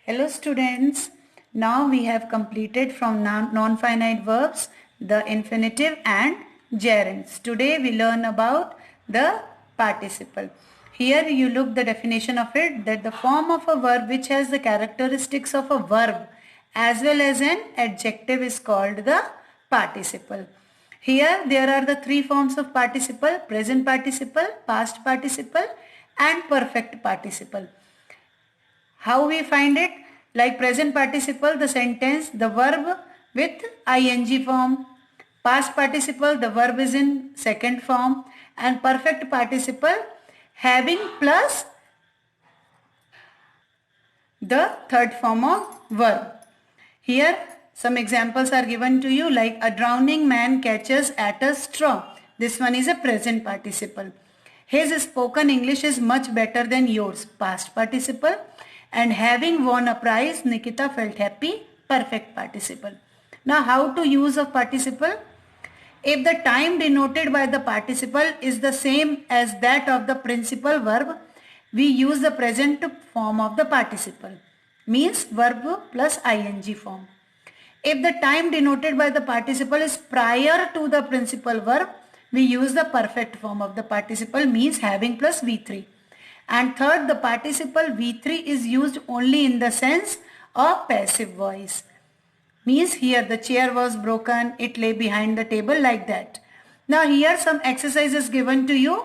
Hello students, now we have completed from non-finite verbs the infinitive and gerunds. Today we learn about the participle. Here you look the definition of it, that the form of a verb which has the characteristics of a verb as well as an adjective is called the participle. Here there are the three forms of participle: present participle, past participle and perfect participle. How we find it? Like present participle, the sentence, the verb with ing form. Past participle, the verb is in second form. And perfect participle having plus the third form of verb. Here some examples are given to you, like a drowning man catches at a straw. This one is a present participle. His spoken English is much better than yours. Past participle. And having won a prize, Nikita felt happy. Perfect participle. Now how to use a participle? If the time denoted by the participle is the same as that of the principal verb, we use the present form of the participle. Means verb plus ing form. If the time denoted by the participle is prior to the principal verb, we use the perfect form of the participle, means having plus V3. And third, the participle V3 is used only in the sense of passive voice. Means here the chair was broken, it lay behind the table, like that. Now here some exercises given to you.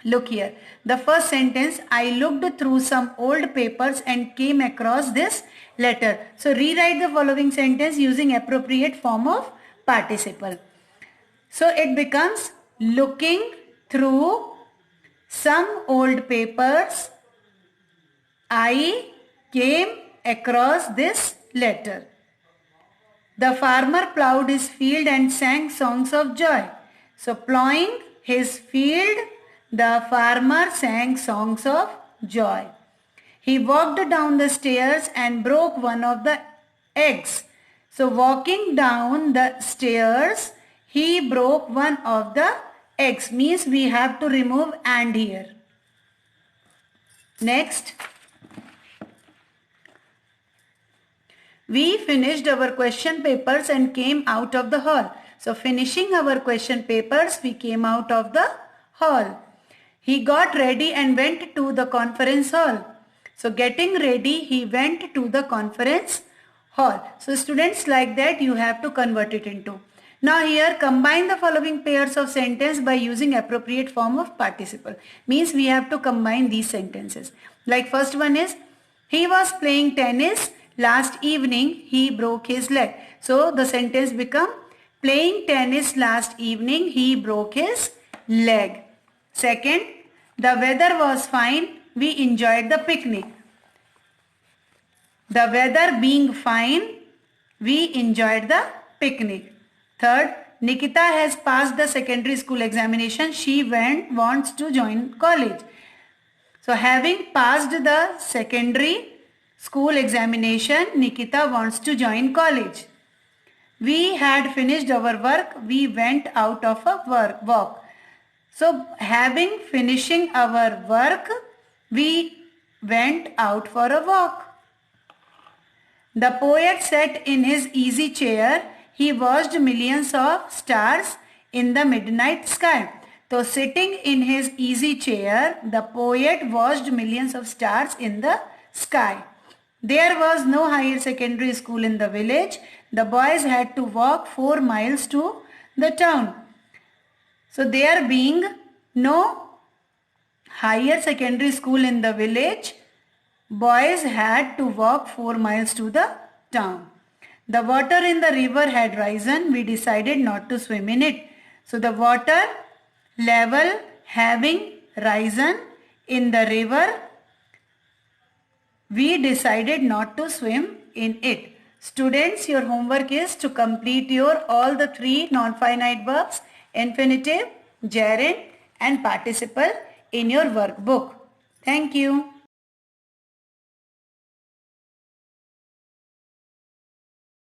Look here. The first sentence, I looked through some old papers and came across this letter. So rewrite the following sentence using appropriate form of participle. So it becomes looking through some old papers, I came across this letter. The farmer plowed his field and sang songs of joy. So plowing his field, the farmer sang songs of joy. He walked down the stairs and broke one of the eggs. So walking down the stairs, he broke one of the eggs, means we have to remove and here. Next, we finished our question papers and came out of the hall. So finishing our question papers, we came out of the hall. He got ready and went to the conference hall. So getting ready, he went to the conference hall. So students, like that you have to convert it into. Now here combine the following pairs of sentence by using appropriate form of participle. Means we have to combine these sentences. Like first one is, he was playing tennis last evening, he broke his leg. So the sentence become, playing tennis last evening, he broke his leg. Second, the weather was fine, we enjoyed the picnic. The weather being fine, we enjoyed the picnic. Third, Nikita has passed the secondary school examination. She wants to join college. So having passed the secondary school examination, Nikita wants to join college. We had finished our work. We went out of a walk. So having finishing our work, we went out for a walk. The poet sat in his easy chair. He watched millions of stars in the midnight sky. So sitting in his easy chair, the poet watched millions of stars in the sky. There was no higher secondary school in the village. The boys had to walk 4 miles to the town. So there being no higher secondary school in the village, boys had to walk 4 miles to the town. The water in the river had risen. We decided not to swim in it. So the water level having risen in the river, we decided not to swim in it. Students, your homework is to complete your all the three non-finite verbs, infinitive, gerund and participle in your workbook. Thank you.